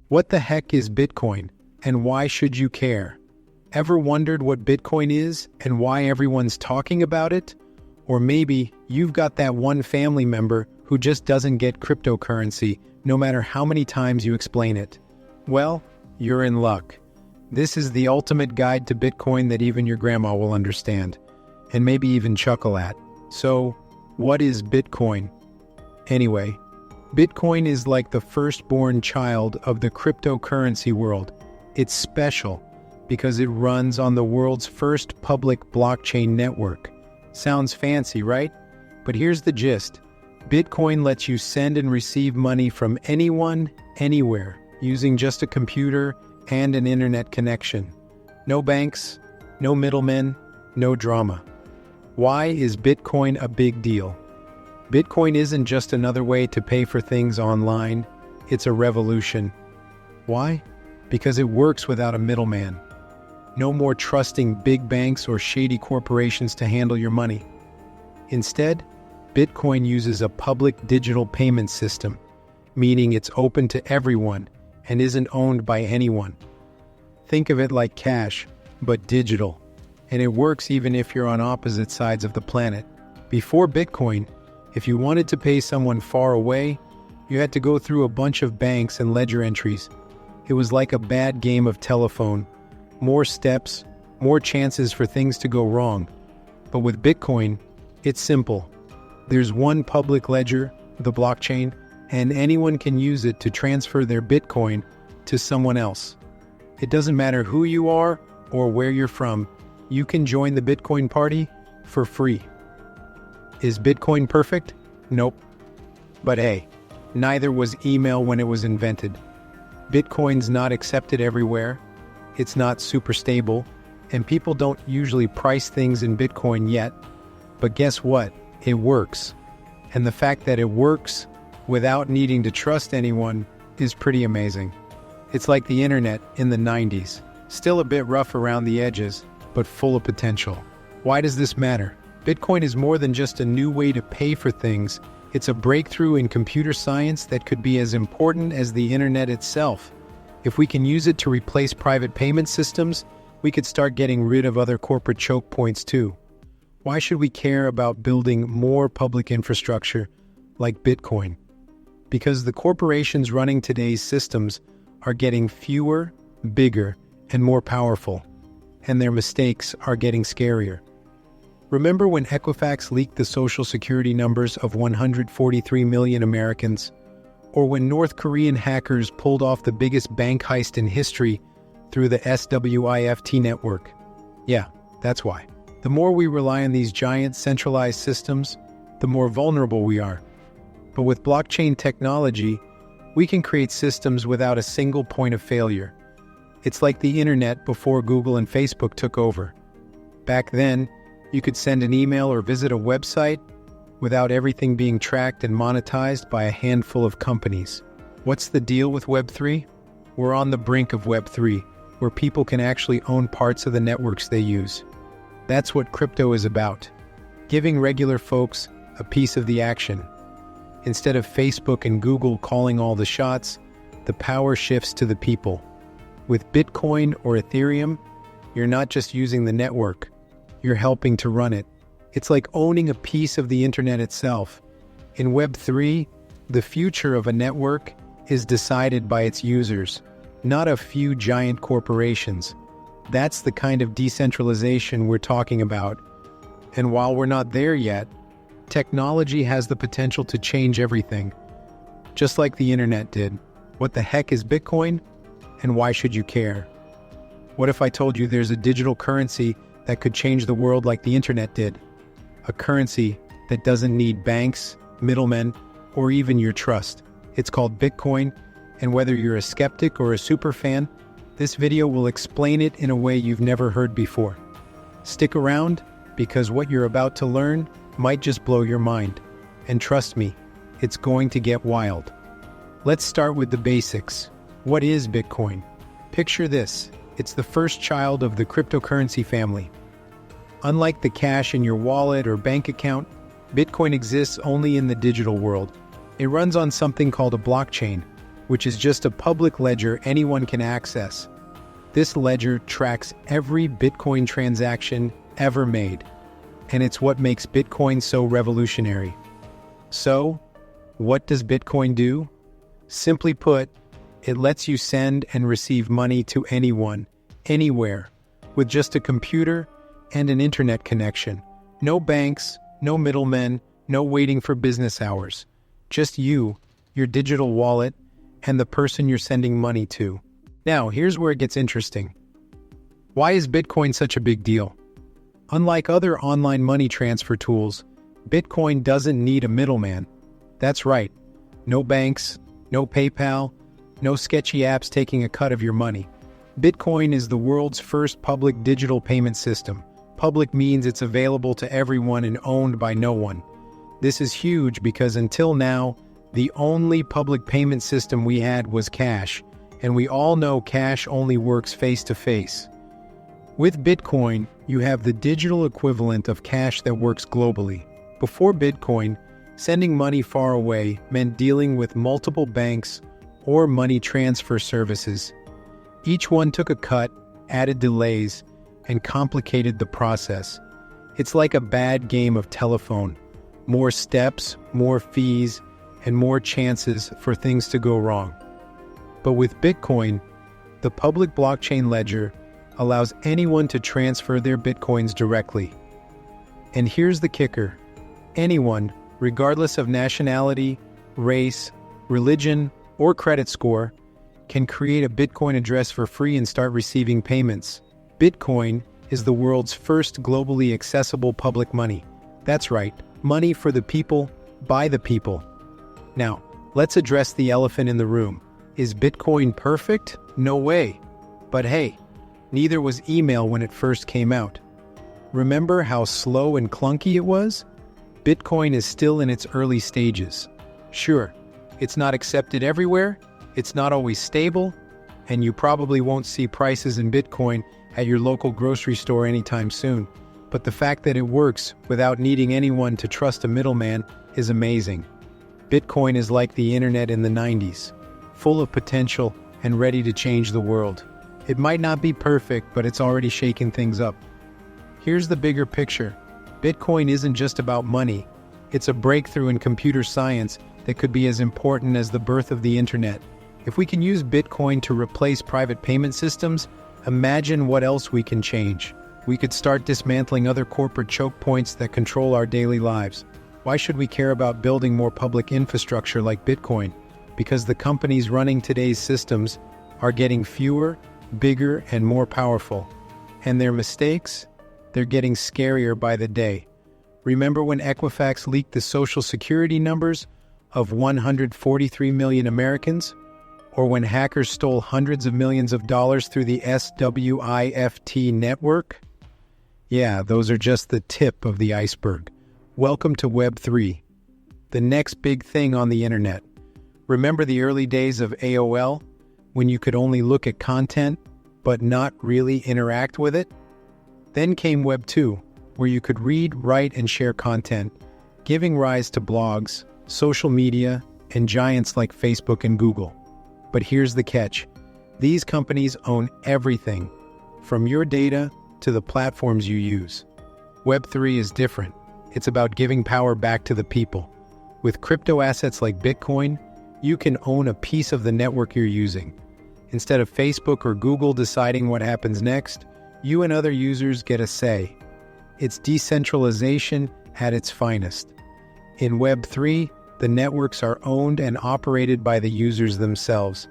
What the heck is Bitcoin, and why should you care? Ever wondered what Bitcoin is and why everyone's talking about it? Or maybe you've got that one family member who just doesn't get cryptocurrency no matter how many times you explain it. Well, you're in luck. This is the ultimate guide to Bitcoin that even your grandma will understand, and maybe even chuckle at. So, what is Bitcoin? Anyway, Bitcoin is like the firstborn child of the cryptocurrency world. It's special because it runs on the world's first public blockchain network. Sounds fancy, right? But here's the gist. Bitcoin lets you send and receive money from anyone, anywhere, using just a computer and an internet connection. No banks, no middlemen, no drama. Why is Bitcoin a big deal? Bitcoin isn't just another way to pay for things online, it's a revolution. Why? Because it works without a middleman. No more trusting big banks or shady corporations to handle your money. Instead, Bitcoin uses a public digital payment system, meaning it's open to everyone and isn't owned by anyone. Think of it like cash, but digital, and it works even if you're on opposite sides of the planet. Before Bitcoin, if you wanted to pay someone far away, you had to go through a bunch of banks and ledger entries. It was like a bad game of telephone. More steps, more chances for things to go wrong. But with Bitcoin, it's simple. There's one public ledger, the blockchain, and anyone can use it to transfer their Bitcoin to someone else. It doesn't matter who you are or where you're from, you can join the Bitcoin party for free. Is Bitcoin perfect? Nope. But hey, neither was email when it was invented. Bitcoin's not accepted everywhere, it's not super stable, and people don't usually price things in Bitcoin yet. But guess what? It works. And the fact that it works without needing to trust anyone is pretty amazing. It's like the internet in the 90s. Still a bit rough around the edges, but full of potential. Why does this matter? Bitcoin is more than just a new way to pay for things. It's a breakthrough in computer science that could be as important as the internet itself. If we can use it to replace private payment systems, we could start getting rid of other corporate choke points too. Why should we care about building more public infrastructure like Bitcoin? Because the corporations running today's systems are getting fewer, bigger, and more powerful, and their mistakes are getting scarier. Remember when Equifax leaked the social security numbers of 143 million Americans? Or when North Korean hackers pulled off the biggest bank heist in history through the SWIFT network? Yeah, that's why. The more we rely on these giant centralized systems, the more vulnerable we are. But with blockchain technology, we can create systems without a single point of failure. It's like the internet before Google and Facebook took over. Back then, you could send an email or visit a website without everything being tracked and monetized by a handful of companies. What's the deal with Web3? We're on the brink of Web3, where people can actually own parts of the networks they use. That's what crypto is about, giving regular folks a piece of the action. Instead of Facebook and Google calling all the shots, the power shifts to the people. With Bitcoin or Ethereum, you're not just using the network, you're helping to run it. It's like owning a piece of the internet itself. In Web3, the future of a network is decided by its users, not a few giant corporations. That's the kind of decentralization we're talking about. And while we're not there yet, technology has the potential to change everything, just like the internet did. What the heck is Bitcoin? And why should you care? What if I told you there's a digital currency that could change the world like the internet did? A currency that doesn't need banks, middlemen, or even your trust. It's called Bitcoin, and whether you're a skeptic or a super fan, this video will explain it in a way you've never heard before. Stick around, because what you're about to learn might just blow your mind. And trust me, it's going to get wild. Let's start with the basics. What is Bitcoin? Picture this. It's the first child of the cryptocurrency family. Unlike the cash in your wallet or bank account, Bitcoin exists only in the digital world. It runs on something called a blockchain, which is just a public ledger anyone can access. This ledger tracks every Bitcoin transaction ever made, and it's what makes Bitcoin so revolutionary. So, what does Bitcoin do? Simply put, it lets you send and receive money to anyone, anywhere, with just a computer and an internet connection. No banks, no middlemen, no waiting for business hours. Just you, your digital wallet, and the person you're sending money to. Now, here's where it gets interesting. Why is Bitcoin such a big deal? Unlike other online money transfer tools, Bitcoin doesn't need a middleman. That's right. No banks, no PayPal, no sketchy apps taking a cut of your money. Bitcoin is the world's first public digital payment system. Public means it's available to everyone and owned by no one. This is huge because until now, the only public payment system we had was cash, and we all know cash only works face-to-face. With Bitcoin, you have the digital equivalent of cash that works globally. Before Bitcoin, sending money far away meant dealing with multiple banks or money transfer services. Each one took a cut, added delays, and complicated the process. It's like a bad game of telephone. More steps, more fees, and more chances for things to go wrong. But with Bitcoin, the public blockchain ledger allows anyone to transfer their Bitcoins directly. And here's the kicker. Anyone, regardless of nationality, race, religion, or credit score, can create a Bitcoin address for free and start receiving payments. Bitcoin is the world's first globally accessible public money. That's right, money for the people, by the people. Now, let's address the elephant in the room. Is Bitcoin perfect? No way. But hey, neither was email when it first came out. Remember how slow and clunky it was? Bitcoin is still in its early stages. Sure, it's not accepted everywhere, it's not always stable, and you probably won't see prices in Bitcoin at your local grocery store anytime soon. But the fact that it works without needing anyone to trust a middleman is amazing. Bitcoin is like the internet in the 90s, full of potential and ready to change the world. It might not be perfect, but it's already shaking things up. Here's the bigger picture. Bitcoin isn't just about money. It's a breakthrough in computer science that could be as important as the birth of the internet. If we can use Bitcoin to replace private payment systems, imagine what else we can change. We could start dismantling other corporate choke points that control our daily lives. Why should we care about building more public infrastructure like Bitcoin? Because the companies running today's systems are getting fewer, bigger, and more powerful. And their mistakes? They're getting scarier by the day. Remember when Equifax leaked the Social Security numbers of 143 million Americans? Or when hackers stole hundreds of millions of dollars through the SWIFT network? Yeah, those are just the tip of the iceberg. Welcome to Web 3, the next big thing on the internet. Remember the early days of AOL, when you could only look at content, but not really interact with it? Then came Web 2, where you could read, write, and share content, giving rise to blogs, social media, and giants like Facebook and Google. But here's the catch. These companies own everything, from your data to the platforms you use. Web 3 is different. It's about giving power back to the people. With crypto assets like Bitcoin, you can own a piece of the network you're using. Instead of Facebook or Google deciding what happens next, you and other users get a say. It's decentralization at its finest. In Web 3, the networks are owned and operated by the users themselves.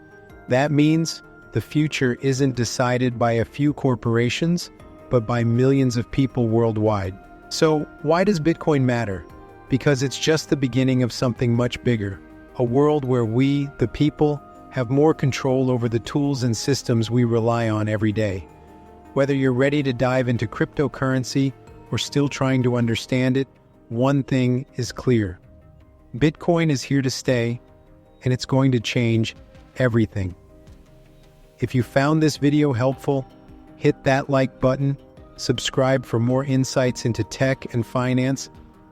That means the future isn't decided by a few corporations, but by millions of people worldwide. So, why does Bitcoin matter? Because it's just the beginning of something much bigger. A world where we, the people, have more control over the tools and systems we rely on every day. Whether you're ready to dive into cryptocurrency or still trying to understand it, one thing is clear. Bitcoin is here to stay, and it's going to change everything. If you found this video helpful, hit that like button, subscribe for more insights into tech and finance,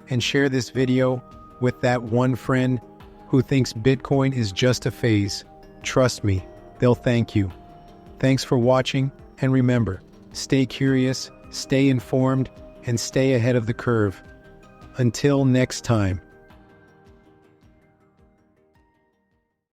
and share this video with that one friend who thinks Bitcoin is just a phase. Trust me, they'll thank you. Thanks for watching, and remember, stay curious, stay informed, and stay ahead of the curve. Until next time.